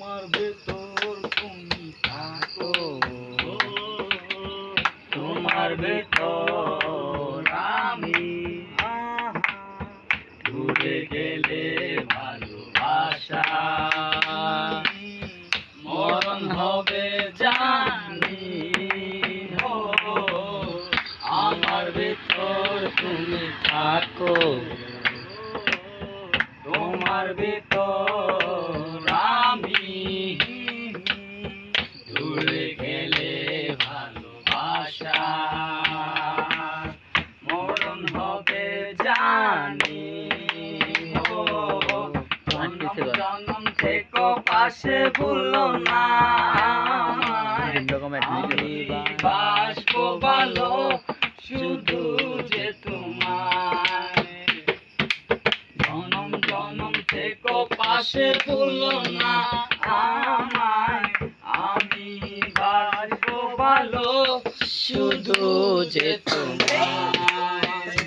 আমার ভেতর তুমি থাকো, তোমার ভেতর আমি ভুলে গেলে ভালোবাসা মরণ হবে জানি। ও আমার ভেতর তুমি থাকো, তোমার ভেতর আমি ভুলে গেলে ভালোবাসা মরণ হবে জানি। ও জনম জনম থেকে পাশে ভুলো না, আমি বাসবো ভালো শুধু যে তোমায়। জনম জনম থেকে পাশে ভুলো না আমায়, আমি বাসবো ভালো শুধু যে তোমায়।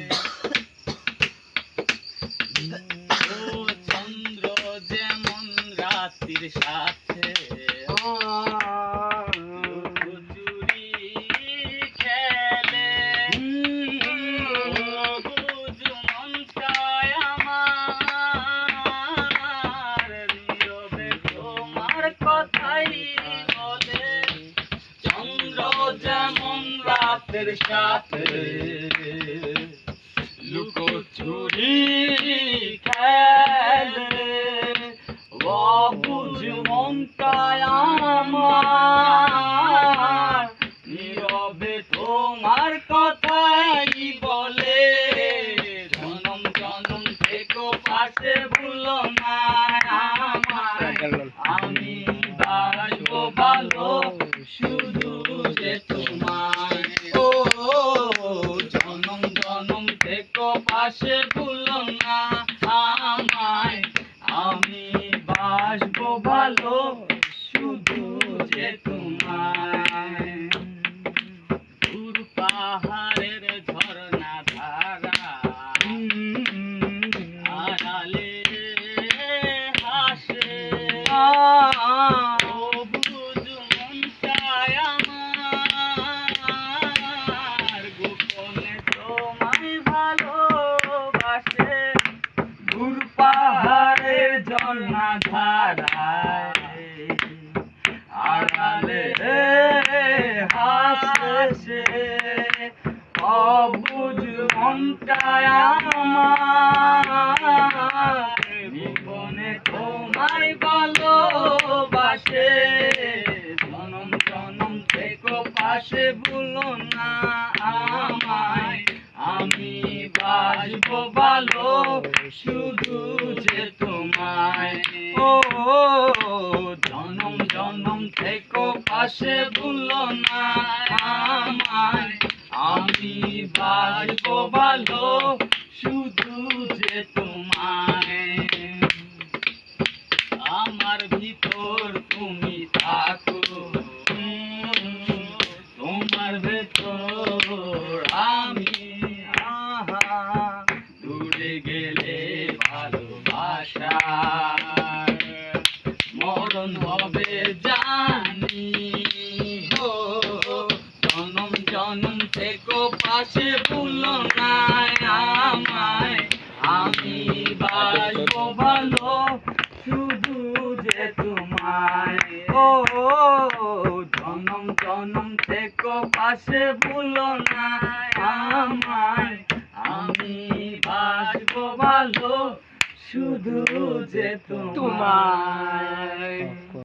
ও চন্দ্র যেমন রাত্রির সাথে চুরি খেলে, বুঝ মনটায় আমার নীরবে তোমার কথাই বলে। চন্দ্র যেমন রাতের সাথে লুকোচুরি খেলে, অবুঝ মনটায় আমার নীরবে তোমার কথাই বলে। জনম জনম থেকে পাশে ভুলো না আমায়, আমি বাসবো ভালো শুধু যে তোমায়। ও জনম জনম থেকে পাশে ভুলো না আমায়, আমি বাসবো ভালো শুধু যে তোমায়। দূর পাহাড়ের ঝরনা ধারা আড়ালে হাসে, বুঝ মনটায় আমার গোপনে তোমায় ভালোবাসে। দূর পাহাড়ের ঝরনা ধারায় আড়ালে হাসে, অবুঝ মনটায় আমার গোপনে তোমায় ভালোবাসে। জনম জনম থেকে পাশে ভুলো না আমায়, আমি বাসবো ভালো শুধু যে তোমায়। ও জনম জনম থেকে পাশে ভুলো না আমায়, আমি বাসবো ভালো শুধু যে তোমায়। আমার ভিতর তুমি থাকো, তোমার ভেতর আমি দূরে গেলে ভালোবাসা মরণ হবে জানি। ও জনম জনম থেকে পাশে ভুলো না আমায়, আমি বাসবো ভালো শুধু যে তোমায়। ও জনম জনম থেকে পাশে ভুলো না আমায়, আমি বাসবো ভালো শুধু যে তোমায়।